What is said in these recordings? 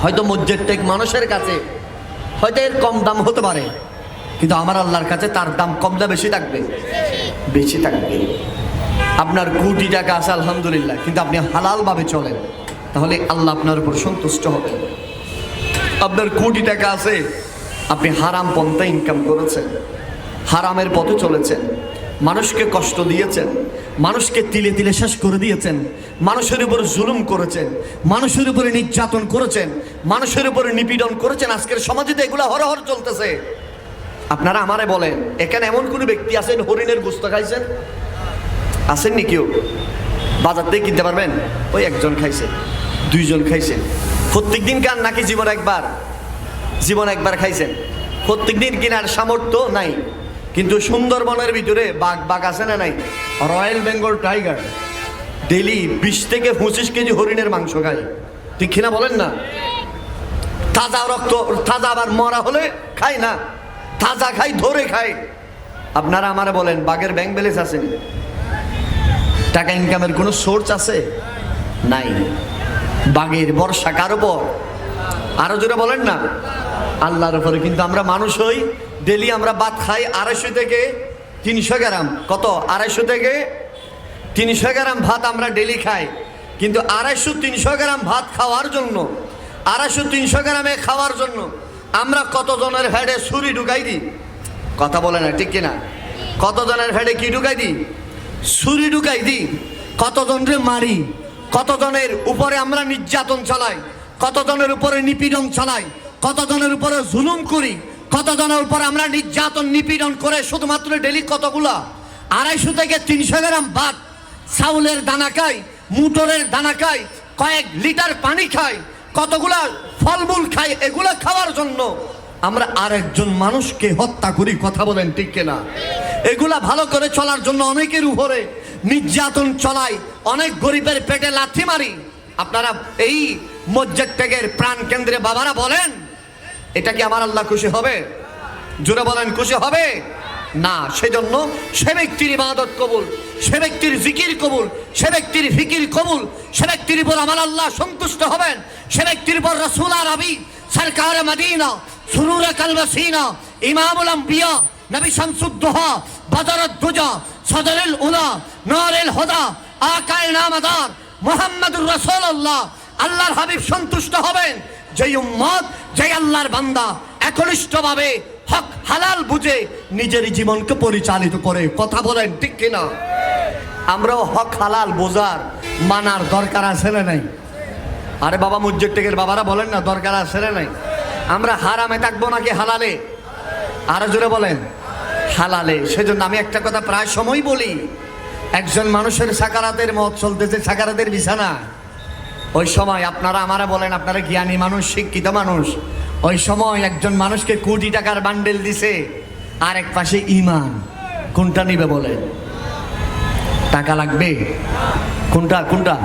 হয়তো মসজিদটা মানুষের কাছে হয়তো এর কম দাম হতে পারে, কিন্তু আমার আল্লাহর কাছে তার দাম কম না বেশি থাকবে? বেশি থাকবে। আপনার কোটি টাকা আছে আলহামদুলিল্লাহ, কিন্তু আপনি হালালভাবে চলেন, তাহলে আল্লাহ আপনার উপর সন্তুষ্ট হবেন। আপনার কোটি টাকা আছে, আপনি হারাম পন্থা ইনকাম করেছেন, হারামের পথে চলেছেন, মানুষকে কষ্ট দিয়েছেন, মানুষকে তিলে তিলে শেষ করে দিয়েছেন, মানুষের উপরে জুলুম করেছেন, মানুষের উপরে নির্যাতন করেছেন, মানুষের উপরে নিপীড়ন করেছেন। আজকের সমাজে তো এগুলো হরহর চলতেছে। আপনারা আমারে বলেন, এখানে এমন কোনো ব্যক্তি আছেন হরিণের গোশত খাইছেন? আসেননি কেউ? বাজার থেকে কিনতে পারবেন? ওই একজন খাইছে, দুইজন খাইছেন। প্রত্যেক দিন খান নাকি জীবন একবার? জীবন একবার খাইছেন। প্রত্যেক দিন কেনার সামর্থ্য নাই, কিন্তু সুন্দরবনের ভিতরে বাঘ আছে না নাই? রয়্যাল বেঙ্গল টাইগার ডেইলি 20 থেকে 25 কেজি হরিণের মাংস খায়, ঠিক কিনা বলেন না? তাজা রক্ত, তাজা আবার মরা হলে খায় না, তাজা খাই, ধরে খায়। আপনারা আমারে বলেন, বাঘের ব্যাংক ব্যালেন্স আছে? টাকা ইনকামের কোনো সোর্স আছে? নাই। বাঘের ভরসা কার উপর? আরো জোরে বলেন না, আল্লাহর উপরে। কিন্তু আমরা মানুষ হই, ডেলি আমরা ভাত খাই 250 থেকে 300 গ্রাম। কত? 250 থেকে 300 গ্রাম ভাত আমরা ডেলি খাই। কিন্তু 250-300 গ্রাম ভাত খাওয়ার জন্য, 250-300 গ্রামে খাওয়ার জন্য আমরা কতজনের হেডে ছুরি ঢুকাই দিই? কথা বলে না, ঠিক কিনা? কতজনের হেডে কি ঢুকাই দিই? ছুরি ঢুকাই দিই। কতজনরে মারি, কতজনের উপরে আমরা নির্যাতন চালাই, কতজনের উপরে নিপীড়ন চালাই, কতজনের উপরে জুলুম করি, কতজনের উপরে আমরা নির্যাতন নিপীড়ন করে শুধুমাত্র ডেলি কতগুলা 250 থেকে 300 গ্রাম ভাত, চাউলের দানা খাই, মুটরের দানা খাই, কয়েক লিটার পানি খাই, কতগুলা ফলমূল খাই। এগুলা খাওয়ার জন্য আমরা আরেকজন মানুষকে হত্যা করি। কথা বলেন, ঠিক কিনা? এগুলা ভালো করে চলার জন্য অনেকের উপরে নির্যাতন চলাই, অনেক গরিবের পেটে লাথি মারি। আপনারা এই মসজিদ ত্যাগের প্রাণ কেন্দ্রে বাবারা বলেন, এটা কি আমার আল্লাহ খুশি হবে? জোরে বলেন, খুশি হবে না। সেজন্য সে ব্যক্তির ইবাদত কবুল, সে ব্যক্তির জিকির কবুল, সে ব্যক্তির ফিকির কবুল, সে ব্যক্তির উপর আমার আল্লাহ সন্তুষ্ট হবেন। সে ব্যক্তির উপর রাসূল আরবি সরকার মদিনা সুরুর কালবাসিনা ইমামুল আম্বিয়া নবী শামসুদ্দোহা বদরুদ দুজা সদরুল উলা নূরুল হুদা আকায়ে নামদার মুহাম্মদুর রাসূলুল্লাহ আল্লাহর হাবিব সন্তুষ্ট হবেন। যেই উম্মত, যে আল্লাহর বান্দা একনিষ্ঠভাবে হক হালাল বুঝে নিজের জীবনকে পরিচালিত করে। কথা বলেন, ঠিক কিনা? আমরাও হক হালাল বোঝার মানার দরকার আছে না নাই? আরে বাবা মসজিদ থেকে বাবারা বলেন না, দরকার আছে না নাই? আমরা হারামে থাকবো নাকি হালালে? আরো জোরে বলেন, হালালে। সেজন্য আমি একটা কথা প্রায় সময় বলি, একজন মানুষের সাকারাতের মত চলতেছে, সাকারাতের বিছানা। ওই সময় আপনারা আমারা বলেন, আপনারা জ্ঞানী মানুষ, শিক্ষিত মানুষ, ওই সময় একজন মানুষকে কোটি টাকার বান্ডেল দিছে, আর এক পাশে ইমান। কোনটা নিবে বলেন? টাকা লাগবে? কোনটা কোনটা?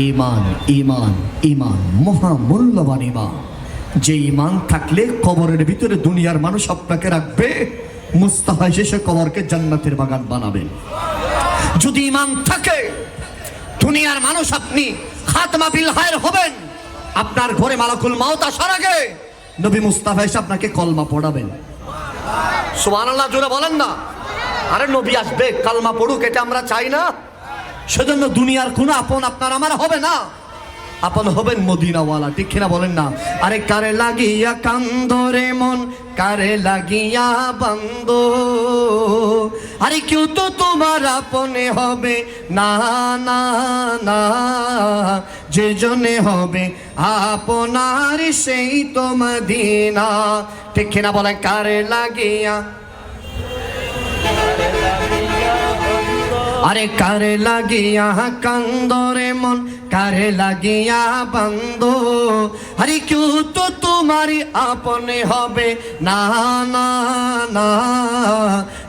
ইমান। ইমান, ইমান মহামূল্যবান ইমান। যে ইমান থাকলে কবরের ভিতরে দুনিয়ার মানুষ আপনাকে রাখবে, মুস্তাফা শেষে কবরকে জান্নাতের বাগান বানাবেন। যদি ইমান থাকে, দুনিয়ার মানুষ আপনি খাতমা বিল খায়র হবেন। আপনার ঘরে মালাকুল মাউত আসার আগে নবী মুস্তাফা এসে আপনাকে কলমা পড়াবেন। সুবহানাল্লাহ, জোরে বলেন না। আরে নবী আসবে, কালমা পড়ুক, এটা আমরা চাই না? সেজন্য দুনিয়ার কোনো আপন আপনার আমার হবে না, আপন হবেন মদিনাওয়ালা, ঠিক কিনা বলেন না? আরে কারে লাগিয়া কান্দরে মন, কারে লাগিয়া বান্দ, আরে কেউ তো তোমার আপনে হবে না, না না, যে জনে হবে আপনার সেই তো মদিনা। ঠিক কিনা বলেন? কারে লাগিয়া, আরে কারে লাগিয়া কান্দরে মন, কারে লাগিয়া বান্দ, আরে কেউ তো তোমারই আপনে হবে না, না না,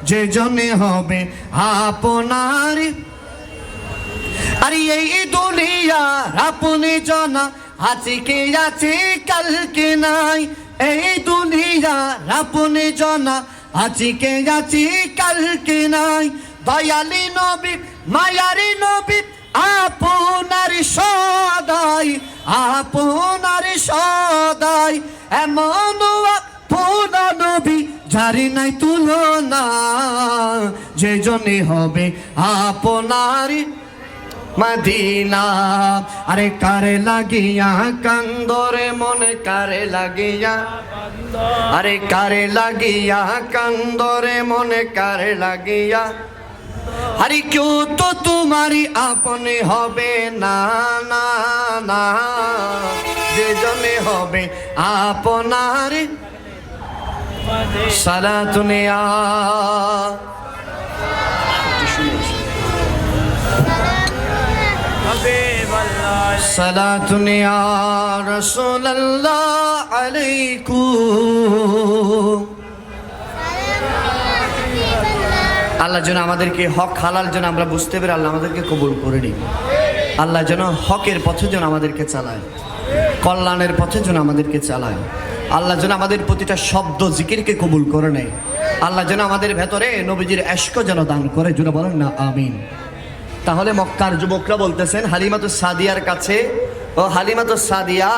যে জনে হবে আপনার। আরে এই দুনিয়া আপনি জানা, আজকে আছে কালকে নাই। এই দুনিয়া আপনি জানা, আজকে আছে কালকে নাই। দয়ালি নবী, মায়ারি নবী, আপনার সদাই, আপনার সদাই। নাই এমন পুরা নবী যারি নাই তুলনা, যে জন্যে হবে আপনারি মদিনা। আরে কারে লাগিয়া কান্দরে মনে কারে লাগিয়া, আরে কারে লাগিয়া কান্দরে মনে কারে লাগিয়া, আরে কেউ তো তোমারই আপনে হবে না না না, যে জন্যে হবে আপনার সালাতুনে আ সালাতুনে আ রাসূলুল্লাহ আলাইকুম। আল্লাহ যেন আমাদেরকে হক হালাল যেন আমরা বুঝতে পেরে আল্লাহ আমাদেরকে কবুল করে নিন। আল্লাহ যেন হকের পথে যেন আমাদেরকে চালায়, কল্যাণের পথে যেন আমাদেরকে চালায়। আল্লাহ যেন আমাদের প্রতিটা শব্দ জিকিরকে কবুল করে নেয়। আল্লাহ যেন আমাদের ভেতরে নবীজির ইশক যেন দান করে, যেন বলেন না আমিন। তাহলে মক্কার যুবকরা বলতেছেন হালিমাতুস সাদিয়ার কাছে, ও হালিমাতুস সাদিয়া,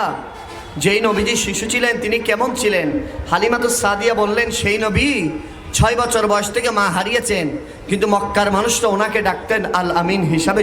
যেই নবীজি শিশু ছিলেন তিনি কেমন ছিলেন? হালিমাতুস সাদিয়া বললেন, সেই নবী 6 বছর বয়স থেকে মা হারিয়েছেন, কিন্তু মক্কার মানুষরা ওনাকে ডাকতেন আল আমিন হিসাবে।